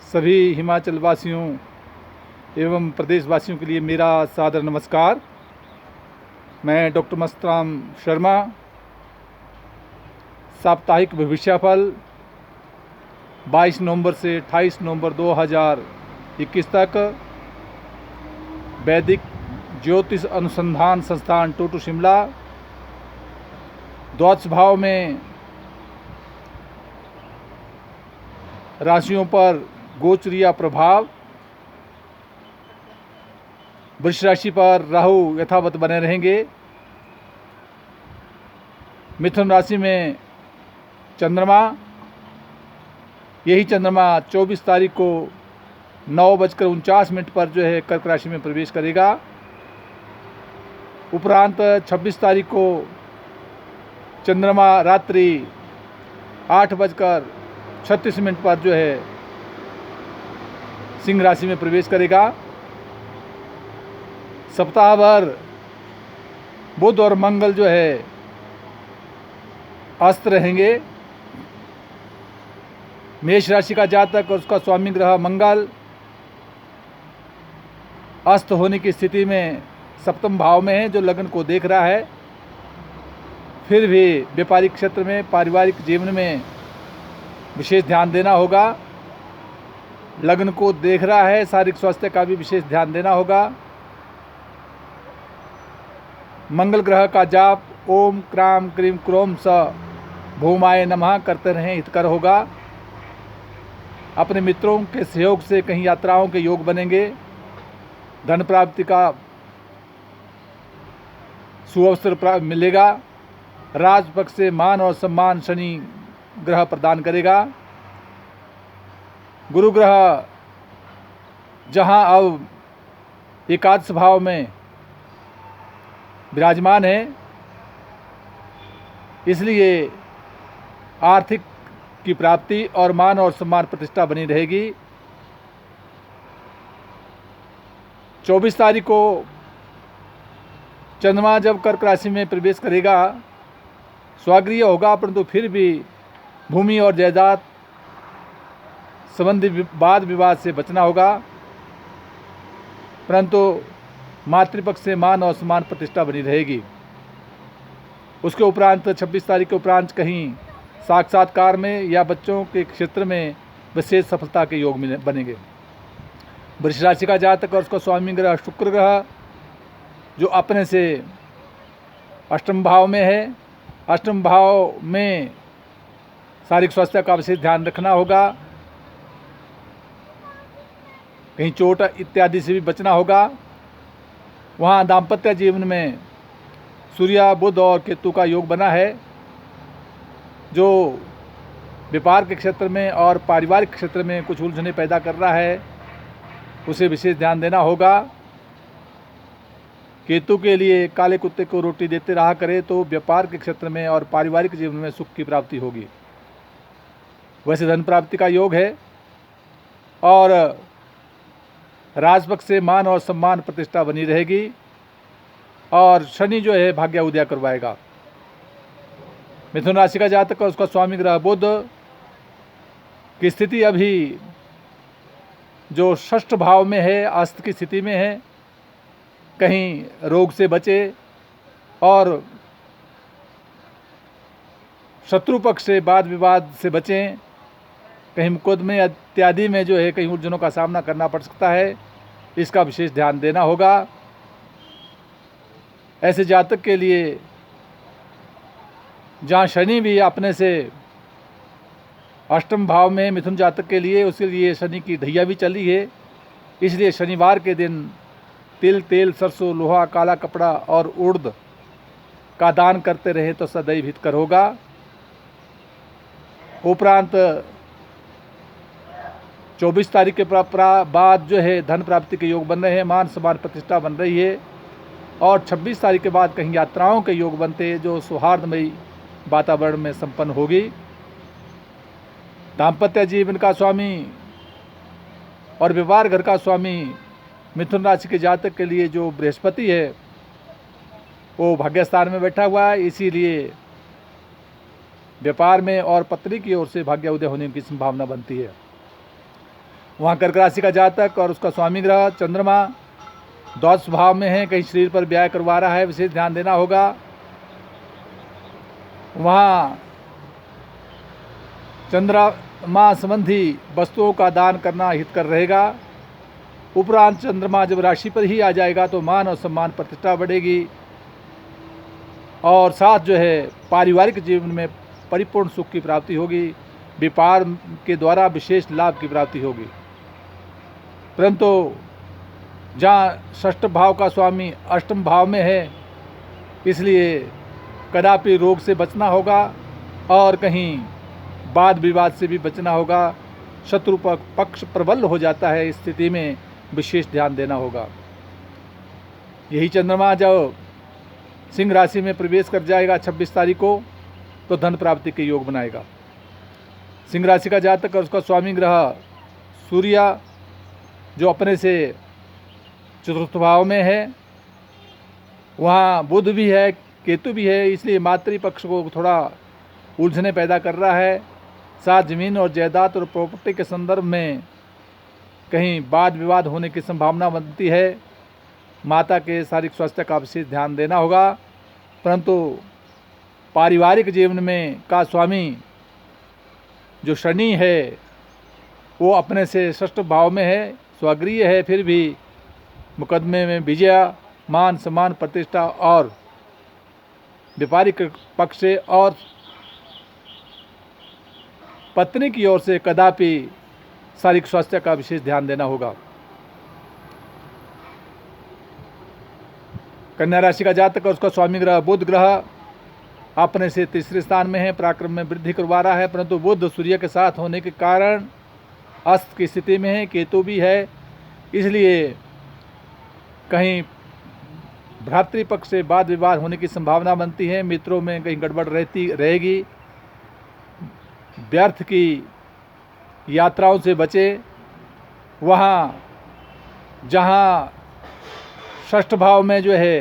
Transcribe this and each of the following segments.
सभी हिमाचल वासियों एवं प्रदेशवासियों के लिए मेरा सादर नमस्कार। मैं डॉक्टर मस्तराम शर्मा साप्ताहिक भविष्यफल 22 नवंबर से 28 नवंबर 2021 तक वैदिक ज्योतिष अनुसंधान संस्थान टोटू शिमला द्वादश भाव में राशियों पर गोचरीय प्रभाव। वृष राशि पर राहु यथावत बने रहेंगे। मिथुन राशि में चंद्रमा, यही चंद्रमा 24 तारीख को 9:49 पर जो है कर्क राशि में प्रवेश करेगा। उपरांत 26 तारीख को चंद्रमा रात्रि 8:36 पर जो है सिंह राशि में प्रवेश करेगा। सप्ताह भर बुध और मंगल जो है अस्त रहेंगे। मेष राशि का जातक और उसका स्वामी ग्रह मंगल अस्त होने की स्थिति में सप्तम भाव में है, जो लग्न को देख रहा है। फिर भी व्यापारिक क्षेत्र में, पारिवारिक जीवन में विशेष ध्यान देना होगा। लग्न को देख रहा है, शारीरिक स्वास्थ्य का भी विशेष ध्यान देना होगा। मंगल ग्रह का जाप ओम क्राम क्रीम क्रोम स भूमाय नमः करते रहें, हितकर होगा। अपने मित्रों के सहयोग से कहीं यात्राओं के योग बनेंगे। धन प्राप्ति का सुअवसर मिलेगा। राजपक्ष से मान और सम्मान शनि ग्रह प्रदान करेगा। गुरु ग्रह जहां अब एकादश भाव में विराजमान है, इसलिए आर्थिक की प्राप्ति और मान और सम्मान प्रतिष्ठा बनी रहेगी। 24 तारीख को चंद्रमा जब कर्क राशि में प्रवेश करेगा, स्वागृह होगा, परंतु फिर भी भूमि और जायदाद संबंधी वाद विवाद से बचना होगा। परंतु मातृपक्ष से मान और सम्मान प्रतिष्ठा बनी रहेगी। उसके उपरांत 26 तारीख के उपरांत कहीं साक्षात्कार में या बच्चों के क्षेत्र में विशेष सफलता के योग बनेंगे। वृष राशि का जातक और उसका स्वामी ग्रह शुक्र ग्रह जो अपने से अष्टम भाव में है, अष्टम भाव में शारीरिक स्वास्थ्य का विशेष ध्यान रखना होगा। कहीं चोट इत्यादि से भी बचना होगा। वहाँ दाम्पत्य जीवन में सूर्य, बुध और केतु का योग बना है, जो व्यापार के क्षेत्र में और पारिवारिक क्षेत्र में कुछ उलझने पैदा कर रहा है, उसे विशेष ध्यान देना होगा। केतु के लिए काले कुत्ते को रोटी देते रहा करे तो व्यापार के क्षेत्र में और पारिवारिक जीवन में सुख की प्राप्ति होगी। वैसे धन प्राप्ति का योग है और राजपक्ष से मान और सम्मान प्रतिष्ठा बनी रहेगी और शनि जो है भाग्य उदय करवाएगा। मिथुन राशि का जातक और उसका स्वामी ग्रह बुध की स्थिति अभी जो षष्ठ भाव में है, अस्त की स्थिति में है। कहीं रोग से बचे और शत्रु पक्ष से वाद विवाद से बचें। कहीं मुकदमे इत्यादि में जो है कहीं उलझनों का सामना करना पड़ सकता है, इसका विशेष ध्यान देना होगा। ऐसे जातक के लिए जहाँ शनि भी अपने से अष्टम भाव में मिथुन जातक के लिए, उसके लिए शनि की ढैया भी चली है। इसलिए शनिवार के दिन तिल, तेल, सरसों, लोहा, काला कपड़ा और उड़द का दान करते रहे तो सदैव हितकर होगा। उपरांत 24 तारीख के बाद जो है धन प्राप्ति के योग बन रहे हैं, मान सम्मान प्रतिष्ठा बन रही है। और 26 तारीख के बाद कहीं यात्राओं के योग बनते हैं, जो सौहार्दमयी वातावरण में संपन्न होगी। दाम्पत्य जीवन का स्वामी और व्यवहार घर का स्वामी मिथुन राशि के जातक के लिए जो बृहस्पति है, वो भाग्यस्थान में बैठा हुआ है। इसीलिए व्यापार में और पत्नी की ओर से भाग्य उदय होने की संभावना बनती है। वहाँ कर्क राशि का जातक और उसका स्वामी ग्रह चंद्रमा द्वादश भाव में है, कहीं शरीर पर व्याय करवा रहा है, विशेष ध्यान देना होगा। वहाँ चंद्रमा संबंधी वस्तुओं का दान करना हितकर रहेगा। उपरांत चंद्रमा जब राशि पर ही आ जाएगा तो मान और सम्मान प्रतिष्ठा बढ़ेगी और साथ जो है पारिवारिक जीवन में परिपूर्ण सुख की प्राप्ति होगी। व्यापार के द्वारा विशेष लाभ की प्राप्ति होगी। परंतु जहाँ षष्ठ भाव का स्वामी अष्टम भाव में है, इसलिए कदापि रोग से बचना होगा और कहीं वाद विवाद से भी बचना होगा। शत्रु पक्ष प्रबल हो जाता है, इस स्थिति में विशेष ध्यान देना होगा। यही चंद्रमा जब सिंह राशि में प्रवेश कर जाएगा 26 तारीख को, तो धन प्राप्ति के योग बनाएगा। सिंह राशि का जातक और उसका स्वामी ग्रह सूर्य जो अपने से चतुर्थ भाव में है, वहाँ बुध भी है, केतु भी है, इसलिए मातृपक्ष को थोड़ा उलझने पैदा कर रहा है। साथ जमीन और जायदाद और प्रॉपर्टी के संदर्भ में कहीं वाद विवाद होने की संभावना बनती है। माता के शारीरिक स्वास्थ्य का विशेष ध्यान देना होगा। परंतु पारिवारिक जीवन में का स्वामी जो शनि है, वो अपने से षष्ठ भाव में है, स्वगृह है, फिर भी मुकदमे में विजय, मान सम्मान प्रतिष्ठा और व्यापारिक पक्ष से और पत्नी की ओर से कदापि शारीरिक स्वास्थ्य का विशेष ध्यान देना होगा। कन्या राशि का जातक और उसका स्वामी ग्रह बुध ग्रह अपने से तीसरे स्थान में है, पराक्रम में वृद्धि करवा रहा है। परंतु बुध सूर्य के साथ होने के कारण अस्त की स्थिति में है, केतु भी है, इसलिए कहीं भ्रातृपक्ष से वाद विवाद होने की संभावना बनती है। मित्रों में कहीं गड़बड़ रहती रहेगी। व्यर्थ की यात्राओं से बचे। वहाँ जहाँ षष्ठ भाव में जो है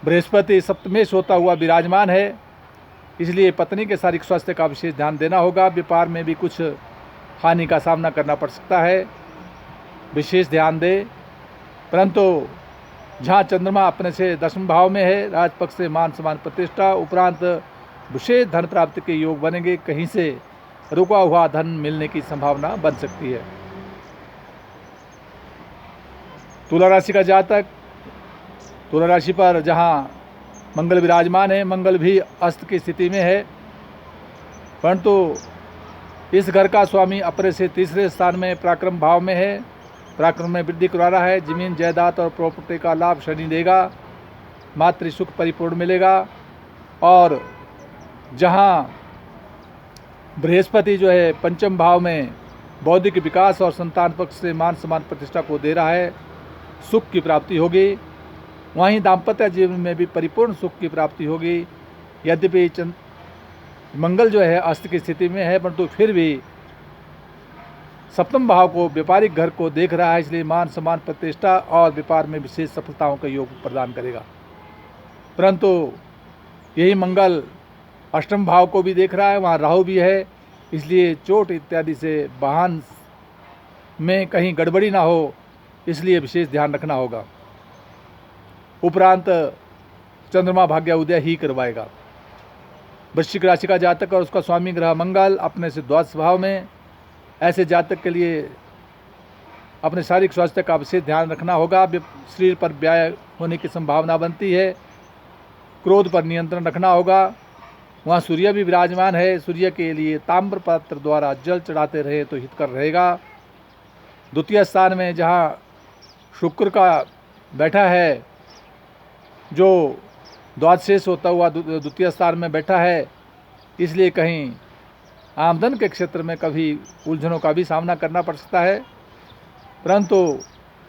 बृहस्पति सप्तमेश होता हुआ विराजमान है, इसलिए पत्नी के शारीरिक स्वास्थ्य का विशेष ध्यान देना होगा। व्यापार में भी कुछ हानि का सामना करना पड़ सकता है, विशेष ध्यान दे। परंतु जहाँ चंद्रमा अपने से दशम भाव में है, राजपक्ष से मान सम्मान प्रतिष्ठा उपरांत विशेष धन प्राप्ति के योग बनेंगे। कहीं से रुका हुआ धन मिलने की संभावना बन सकती है। तुला राशि का जातक, तुला राशि पर जहाँ मंगल विराजमान है, मंगल भी अस्त की स्थिति में है, परंतु इस घर का स्वामी अपने से तीसरे स्थान में पराक्रम भाव में है, पराक्रम में वृद्धि करा रहा है। जमीन जायदाद और प्रॉपर्टी का लाभ शनि देगा, मातृ सुख परिपूर्ण मिलेगा। और जहाँ बृहस्पति जो है पंचम भाव में बौद्धिक विकास और संतान पक्ष से मान सम्मान प्रतिष्ठा को दे रहा है, सुख की प्राप्ति होगी। वहीं दाम्पत्य जीवन में भी परिपूर्ण सुख की प्राप्ति होगी। यद्यपि मंगल जो है अस्त की स्थिति में है, परंतु फिर भी सप्तम भाव को व्यापारिक घर को देख रहा है, इसलिए मान सम्मान प्रतिष्ठा और व्यापार में विशेष सफलताओं का योग प्रदान करेगा। परंतु यही मंगल अष्टम भाव को भी देख रहा है, वहाँ राहु भी है, इसलिए चोट इत्यादि से वाहन में कहीं गड़बड़ी ना हो, इसलिए विशेष ध्यान रखना होगा। उपरांत चंद्रमा भाग्य उदय ही करवाएगा। वृश्चिक राशि का जातक और उसका स्वामी ग्रह मंगल अपने से द्वादश भाव में, ऐसे जातक के लिए अपने शारीरिक स्वास्थ्य का विशेष ध्यान रखना होगा। शरीर पर व्याय होने की संभावना बनती है। क्रोध पर नियंत्रण रखना होगा। वहाँ सूर्य भी विराजमान है, सूर्य के लिए ताम्र पात्र द्वारा जल चढ़ाते रहे तो हितकर रहेगा। द्वितीय स्थान में जहाँ शुक्र का बैठा है, जो द्वादशेष होता हुआ द्वितीय स्थान में बैठा है, इसलिए कहीं आमदन के क्षेत्र में कभी उलझनों का भी सामना करना पड़ सकता है। परंतु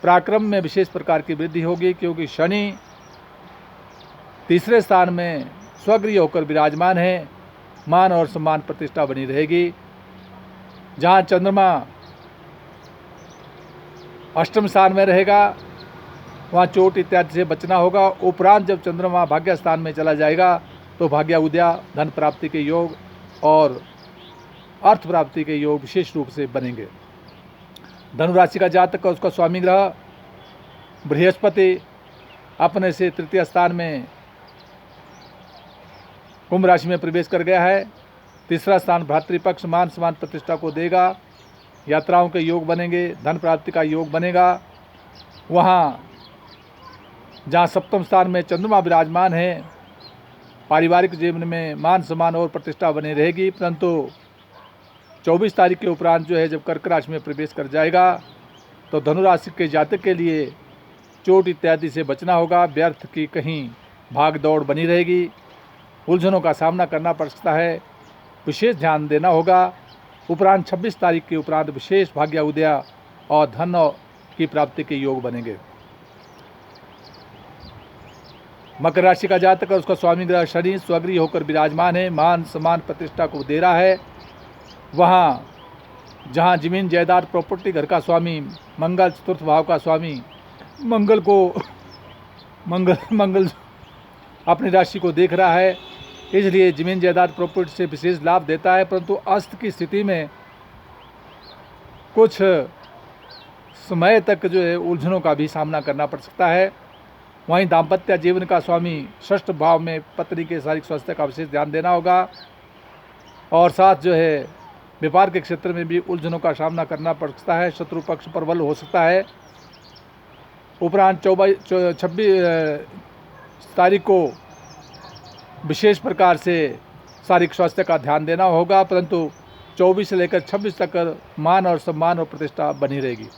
पराक्रम में विशेष प्रकार की वृद्धि होगी, क्योंकि शनि तीसरे स्थान में स्वगृह होकर विराजमान है। मान और सम्मान प्रतिष्ठा बनी रहेगी। जहाँ चंद्रमा अष्टम स्थान में रहेगा, वहाँ चोट इत्यादि से बचना होगा। उपरांत जब चंद्रमा भाग्य स्थान में चला जाएगा तो भाग्य उदय, धन प्राप्ति के योग और अर्थ प्राप्ति के योग विशेष रूप से बनेंगे। धनु राशि का जातक और उसका स्वामी ग्रह बृहस्पति अपने से तृतीय स्थान में कुंभ राशि में प्रवेश कर गया है। तीसरा स्थान भ्रातृपक्ष मान सम्मान प्रतिष्ठा को देगा। यात्राओं के योग बनेंगे, धन प्राप्ति का योग बनेगा। वहाँ जहाँ सप्तम स्थान में चंद्रमा विराजमान है, पारिवारिक जीवन में मान सम्मान और प्रतिष्ठा बनी रहेगी। परंतु 24 तारीख के उपरांत जो है जब कर्क राशि में प्रवेश कर जाएगा तो धनु राशि के जातक के लिए चोट इत्यादि से बचना होगा। व्यर्थ की कहीं भाग दौड़ बनी रहेगी, उलझनों का सामना करना पड़ सकता है, विशेष ध्यान देना होगा। उपरांत 26 तारीख के उपरांत विशेष भाग्य उदय और धन की प्राप्ति के योग बनेंगे। मकर राशि का जातक और उसका स्वामी ग्रह शनि स्वगृही होकर विराजमान है, मान सम्मान प्रतिष्ठा को दे रहा है। वहाँ जहाँ जमीन जायदाद प्रॉपर्टी घर का स्वामी मंगल चतुर्थ भाव का स्वामी मंगल अपनी राशि को देख रहा है, इसलिए जमीन जायदाद प्रॉपर्टी से विशेष लाभ देता है। परंतु अस्त की स्थिति में कुछ समय तक जो है उलझनों का भी सामना करना पड़ सकता है। वहीं दाम्पत्य जीवन का स्वामी षष्ठ भाव में पत्नी के शारीरिक स्वास्थ्य का विशेष ध्यान देना होगा। और साथ जो है व्यापार के क्षेत्र में भी उलझनों का सामना करना पड़ सकता है, शत्रु पक्ष प्रबल हो सकता है। उपरांत 26 तारीख को विशेष प्रकार से शारीरिक स्वास्थ्य का ध्यान देना होगा, परंतु 24 से लेकर 26 तक मान और सम्मान और प्रतिष्ठा बनी रहेगी।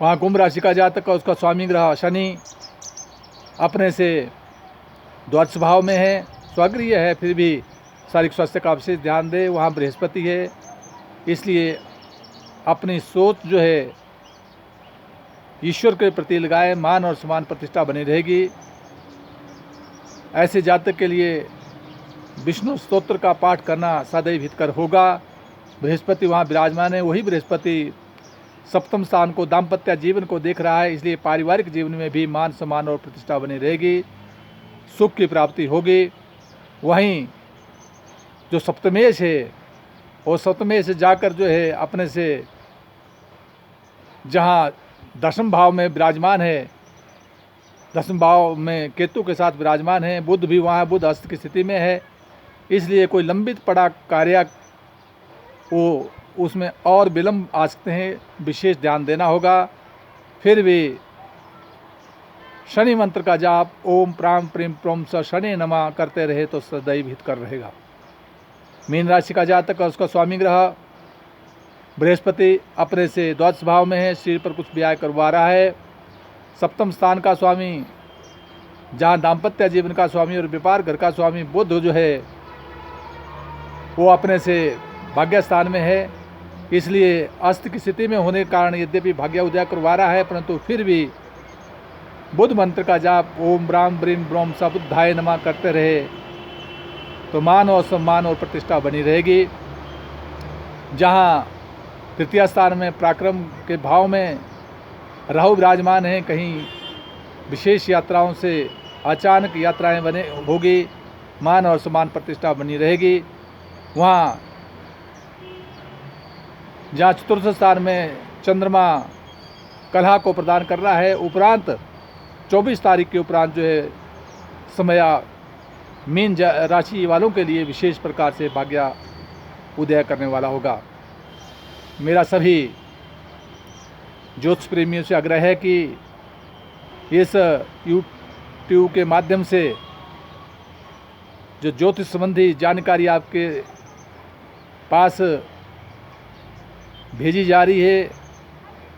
वहाँ कुंभ राशि का जातक और उसका स्वामी ग्रह शनि अपने से द्वादश भाव में है, स्वगृह है, फिर भी शारीरिक स्वास्थ्य का विशेष ध्यान दे। वहाँ बृहस्पति है, इसलिए अपनी सोच जो है ईश्वर के प्रति लगाए, मान और सम्मान प्रतिष्ठा बनी रहेगी। ऐसे जातक के लिए विष्णु स्तोत्र का पाठ करना सदैव हितकर होगा। बृहस्पति वहाँ विराजमान है, वही बृहस्पति सप्तम स्थान को दाम्पत्य जीवन को देख रहा है, इसलिए पारिवारिक जीवन में भी मान सम्मान और प्रतिष्ठा बनी रहेगी, सुख की प्राप्ति होगी। वहीं जो सप्तमेश है वो सप्तमेश जाकर जो है अपने से जहाँ दशम भाव में विराजमान है, दशम भाव में केतु के साथ विराजमान है, बुध भी वहाँ बुध हस्त की स्थिति में है, इसलिए कोई लंबित पड़ा कार्य वो उसमें और विलम्ब आ सकते हैं, विशेष ध्यान देना होगा। फिर भी शनि मंत्र का जाप ओम प्राम प्रीम प्रोम स शनि नमः करते रहे तो सदैव हितकर रहेगा। मीन राशि का जातक और उसका स्वामी ग्रह बृहस्पति अपने से द्वादश भाव में है, शरीर पर कुछ व्यय करवा रहा है। सप्तम स्थान का स्वामी जहाँ दाम्पत्य जीवन का स्वामी और व्यापार घर का स्वामी बुध जो है वो अपने से भाग्य स्थान में है, इसलिए अस्त की स्थिति में होने के कारण यद्यपि भाग्य उदय करवा रहा है, परंतु फिर भी बुध मंत्र का जाप ओम ब्राम ब्रीम ब्रोम स बुद्धाय नमः करते रहे तो मान और सम्मान और प्रतिष्ठा बनी रहेगी। जहाँ तृतीय स्थान में पराक्रम के भाव में राहु विराजमान है, कहीं विशेष यात्राओं से अचानक यात्राएं बने होगी, मान और सम्मान प्रतिष्ठा बनी रहेगी। वहाँ जहाँ चतुर्थ स्थान में चंद्रमा कलह को प्रदान कर रहा है, उपरांत 24 तारीख के उपरांत जो है समय मीन राशि वालों के लिए विशेष प्रकार से भाग्य उदय करने वाला होगा। मेरा सभी ज्योतिष प्रेमियों से आग्रह है कि इस यूट्यूब के माध्यम से जो ज्योतिष संबंधी जानकारी आपके पास भेजी जा रही है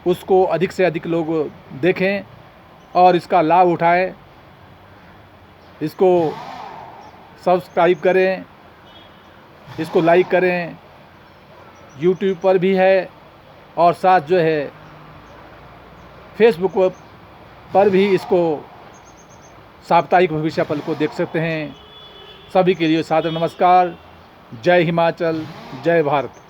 उसको अधिक से अधिक लोग देखें और इसका लाभ उठाएं। इसको सब्सक्राइब करें, इसको लाइक करें, यूट्यूब पर भी है और साथ जो है फेसबुक पर भी इसको साप्ताहिक भविष्य फल को देख सकते हैं। सभी के लिए सादर नमस्कार। जय हिमाचल, जय भारत।